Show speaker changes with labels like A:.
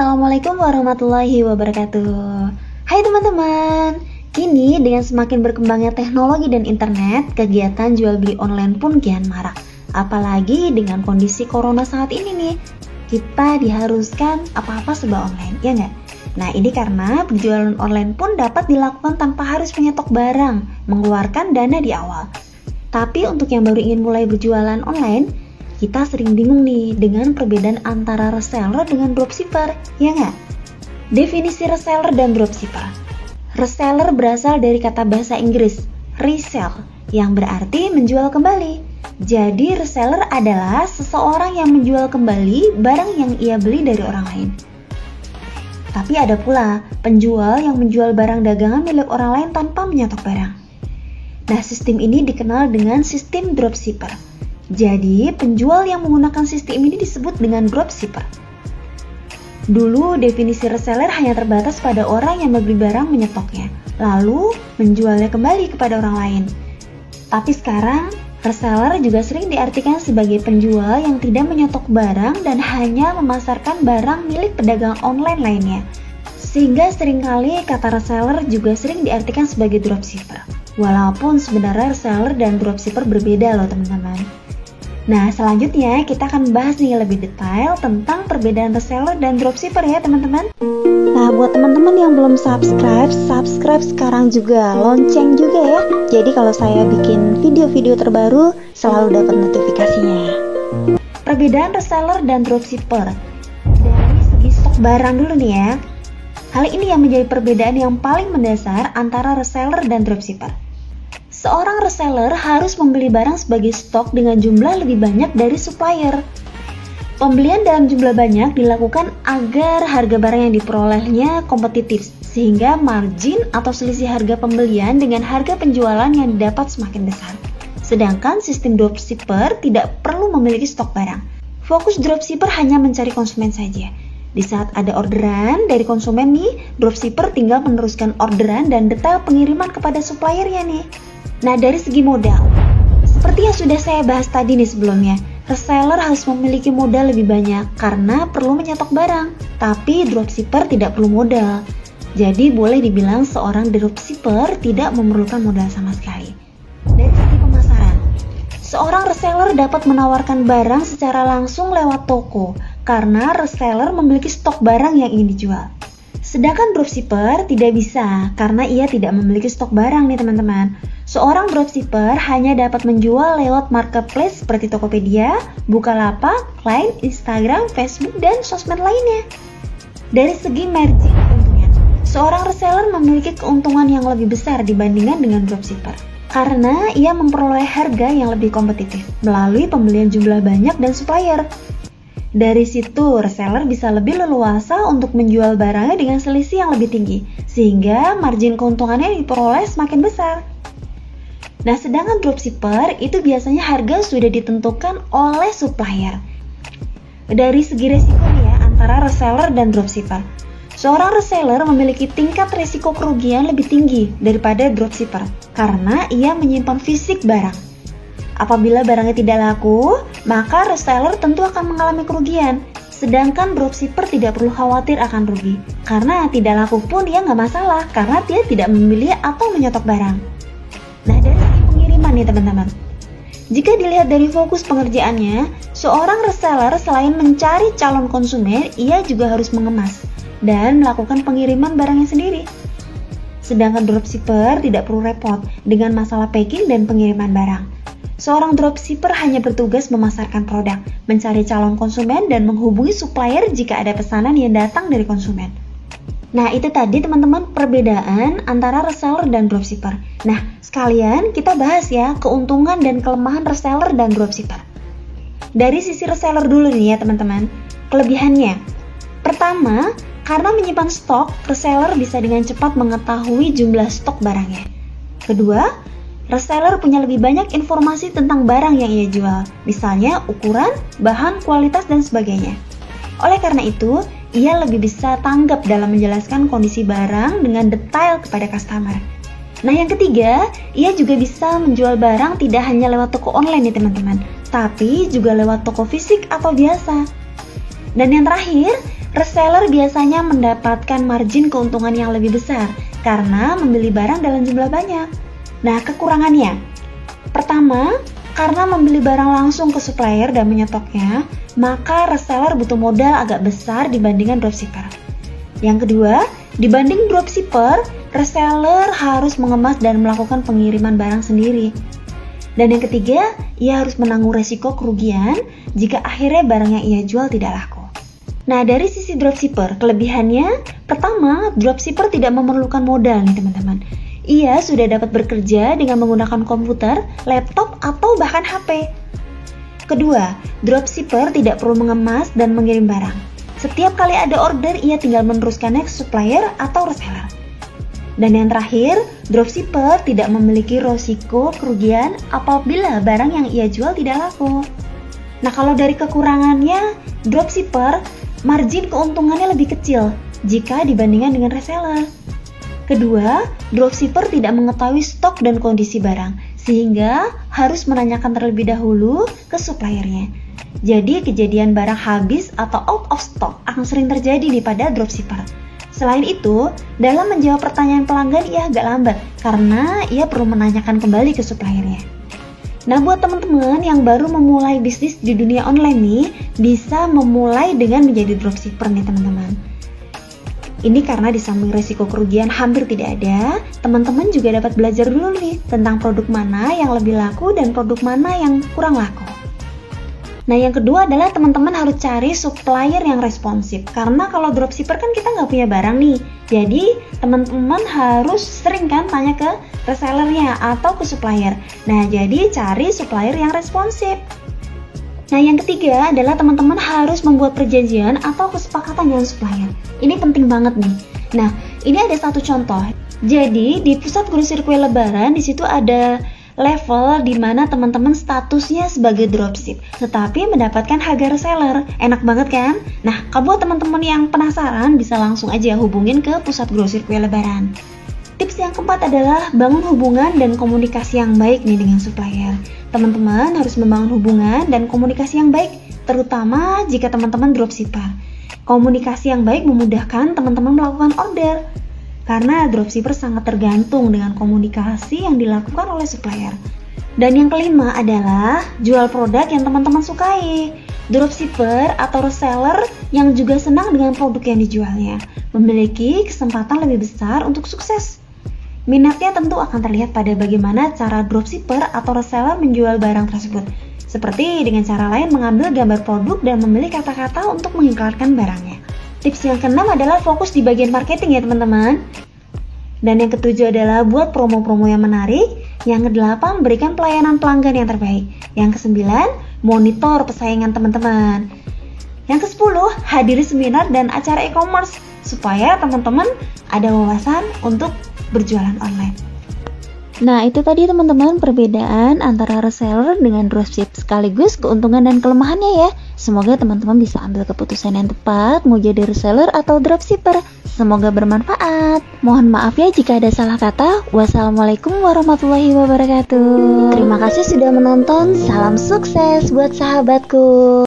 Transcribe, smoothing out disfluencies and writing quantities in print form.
A: Assalamualaikum warahmatullahi wabarakatuh. Hai teman-teman, kini dengan semakin berkembangnya teknologi dan internet, kegiatan jual beli online pun kian marak. Apalagi dengan kondisi corona saat ini nih, kita diharuskan apa-apa serba online, ya nggak? Nah ini karena penjualan online pun dapat dilakukan tanpa harus menyetok barang, mengeluarkan dana di awal. Tapi untuk yang baru ingin mulai berjualan online, kita sering bingung nih dengan perbedaan antara reseller dengan dropshipper, ya nggak? Definisi reseller dan dropshipper. Reseller berasal dari kata bahasa Inggris, resell, yang berarti menjual kembali. Jadi reseller adalah seseorang yang menjual kembali barang yang ia beli dari orang lain. Tapi ada pula penjual yang menjual barang dagangan milik orang lain tanpa menyetok barang. Nah, sistem ini dikenal dengan sistem dropshipper. Jadi, penjual yang menggunakan sistem ini disebut dengan dropshipper. Dulu, definisi reseller hanya terbatas pada orang yang membeli barang menyetoknya, lalu menjualnya kembali kepada orang lain. Tapi sekarang, reseller juga sering diartikan sebagai penjual yang tidak menyetok barang dan hanya memasarkan barang milik pedagang online lainnya. Sehingga seringkali kata reseller juga sering diartikan sebagai dropshipper. Walaupun sebenarnya reseller dan dropshipper berbeda loh teman-teman. Nah, selanjutnya kita akan bahas nih lebih detail tentang perbedaan reseller dan dropshipper ya teman-teman. Nah, buat teman-teman yang belum subscribe sekarang juga, lonceng juga ya. Jadi kalau saya bikin video-video terbaru, selalu dapat notifikasinya. Perbedaan reseller dan dropshipper. Dari segi stok barang dulu nih ya. Hal ini yang menjadi perbedaan yang paling mendasar antara reseller dan dropshipper. Seorang reseller harus membeli barang sebagai stok dengan jumlah lebih banyak dari supplier. Pembelian dalam jumlah banyak dilakukan agar harga barang yang diperolehnya kompetitif, sehingga margin atau selisih harga pembelian dengan harga penjualan yang didapat semakin besar. Sedangkan sistem dropshipper tidak perlu memiliki stok barang. Fokus dropshipper hanya mencari konsumen saja. Di saat ada orderan dari konsumen nih, dropshipper tinggal meneruskan orderan dan detail pengiriman kepada suppliernya nih. Nah, dari segi modal, seperti yang sudah saya bahas tadi nih sebelumnya, reseller harus memiliki modal lebih banyak karena perlu menyetok barang, tapi dropshipper tidak perlu modal. Jadi boleh dibilang seorang dropshipper tidak memerlukan modal sama sekali. Dari segi pemasaran, seorang reseller dapat menawarkan barang secara langsung lewat toko karena reseller memiliki stok barang yang ingin dijual. Sedangkan dropshipper tidak bisa karena ia tidak memiliki stok barang nih teman-teman. Seorang dropshipper hanya dapat menjual lewat marketplace seperti Tokopedia, Bukalapak, Line, Instagram, Facebook, dan sosmed lainnya. Dari segi margin keuntungan, seorang reseller memiliki keuntungan yang lebih besar dibandingkan dengan dropshipper karena ia memperoleh harga yang lebih kompetitif melalui pembelian jumlah banyak dan supplier. Dari situ, reseller bisa lebih leluasa untuk menjual barangnya dengan selisih yang lebih tinggi, sehingga margin keuntungannya diperoleh semakin besar. Nah, sedangkan dropshipper itu biasanya harga sudah ditentukan oleh supplier. Dari segi resiko ya, antara reseller dan dropshipper. Seorang reseller memiliki tingkat resiko kerugian lebih tinggi daripada dropshipper, karena ia menyimpan fisik barang. Apabila barangnya tidak laku, maka reseller tentu akan mengalami kerugian. Sedangkan dropshipper tidak perlu khawatir akan rugi. Karena tidak laku pun dia nggak masalah, karena dia tidak memilih atau menyetok barang. Nah, dari segi pengiriman nih teman-teman. Jika dilihat dari fokus pengerjaannya, seorang reseller selain mencari calon konsumen, ia juga harus mengemas dan melakukan pengiriman barangnya sendiri. Sedangkan dropshipper tidak perlu repot dengan masalah packing dan pengiriman barang. Seorang dropshipper hanya bertugas memasarkan produk, mencari calon konsumen, dan menghubungi supplier jika ada pesanan yang datang dari konsumen. Nah, itu tadi teman-teman perbedaan antara reseller dan dropshipper. Nah, sekalian kita bahas ya keuntungan dan kelemahan reseller dan dropshipper. Dari sisi reseller dulu nih ya teman-teman. Kelebihannya, pertama, karena menyimpan stok, reseller bisa dengan cepat mengetahui jumlah stok barangnya. Kedua, reseller punya lebih banyak informasi tentang barang yang ia jual, misalnya ukuran, bahan, kualitas, dan sebagainya. Oleh karena itu, ia lebih bisa tanggap dalam menjelaskan kondisi barang dengan detail kepada customer. Nah, yang ketiga, ia juga bisa menjual barang tidak hanya lewat toko online nih teman-teman, tapi juga lewat toko fisik atau biasa. Dan yang terakhir, reseller biasanya mendapatkan margin keuntungan yang lebih besar karena membeli barang dalam jumlah banyak. Nah, kekurangannya. Pertama, karena membeli barang langsung ke supplier dan menyetoknya, maka reseller butuh modal agak besar dibandingkan dropshipper. Yang kedua, dibanding dropshipper, reseller harus mengemas dan melakukan pengiriman barang sendiri. Dan yang ketiga, ia harus menanggung resiko kerugian jika akhirnya barang yang ia jual tidak laku. Nah, dari sisi dropshipper, kelebihannya, pertama, dropshipper tidak memerlukan modal nih teman-teman. Ia sudah dapat bekerja dengan menggunakan komputer, laptop, atau bahkan HP. Kedua, dropshipper tidak perlu mengemas dan mengirim barang. Setiap kali ada order, ia tinggal meneruskannya ke supplier atau reseller. Dan yang terakhir, dropshipper tidak memiliki risiko kerugian apabila barang yang ia jual tidak laku. Nah, kalau dari kekurangannya, dropshipper margin keuntungannya lebih kecil jika dibandingkan dengan reseller. Kedua, dropshipper tidak mengetahui stok dan kondisi barang, sehingga harus menanyakan terlebih dahulu ke suppliernya. Jadi kejadian barang habis atau out of stock akan sering terjadi nih pada dropshipper. Selain itu, dalam menjawab pertanyaan pelanggan ia agak lambat karena ia perlu menanyakan kembali ke suppliernya. Nah, buat teman-teman yang baru memulai bisnis di dunia online nih, bisa memulai dengan menjadi dropshipper nih teman-teman. Ini karena di samping resiko kerugian hampir tidak ada, teman-teman juga dapat belajar dulu nih tentang produk mana yang lebih laku dan produk mana yang kurang laku. Nah, yang kedua adalah teman-teman harus cari supplier yang responsif. Karena kalau dropshipper kan kita nggak punya barang nih. Jadi, teman-teman harus sering kan tanya ke resellernya atau ke supplier. Nah, jadi cari supplier yang responsif. Nah, yang ketiga adalah teman-teman harus membuat perjanjian atau kesepakatan dengan supplier. Ini penting banget nih. Nah, ini ada satu contoh. Jadi, di pusat grosir kue lebaran, di situ ada level di mana teman-teman statusnya sebagai dropship, tetapi mendapatkan harga reseller. Enak banget kan? Nah, kalau buat teman-teman yang penasaran, bisa langsung aja hubungin ke pusat grosir kue lebaran. Tips yang keempat adalah bangun hubungan dan komunikasi yang baik nih dengan supplier. Teman-teman harus membangun hubungan dan komunikasi yang baik, terutama jika teman-teman dropshipper. Komunikasi yang baik memudahkan teman-teman melakukan order, karena dropshipper sangat tergantung dengan komunikasi yang dilakukan oleh supplier. Dan yang kelima adalah jual produk yang teman-teman sukai. Dropshipper atau reseller yang juga senang dengan produk yang dijualnya memiliki kesempatan lebih besar untuk sukses. Minatnya tentu akan terlihat pada bagaimana cara dropshipper atau reseller menjual barang tersebut, seperti dengan cara lain mengambil gambar produk dan memilih kata-kata untuk mengiklankan barangnya. Tips yang keenam adalah fokus di bagian marketing ya teman-teman. Dan yang ketujuh adalah buat promo-promo yang menarik. Yang kedelapan, berikan pelayanan pelanggan yang terbaik. Yang kesembilan, monitor persaingan teman-teman. Yang kesepuluh, hadiri seminar dan acara e-commerce supaya teman-teman ada wawasan untuk berjualan online. Nah, itu tadi teman-teman perbedaan antara reseller dengan dropship sekaligus keuntungan dan kelemahannya ya. Semoga teman-teman bisa ambil keputusan yang tepat mau jadi reseller atau dropshipper. Semoga bermanfaat. Mohon maaf ya jika ada salah kata. Wassalamualaikum warahmatullahi wabarakatuh. Terima kasih sudah menonton. Salam sukses buat sahabatku.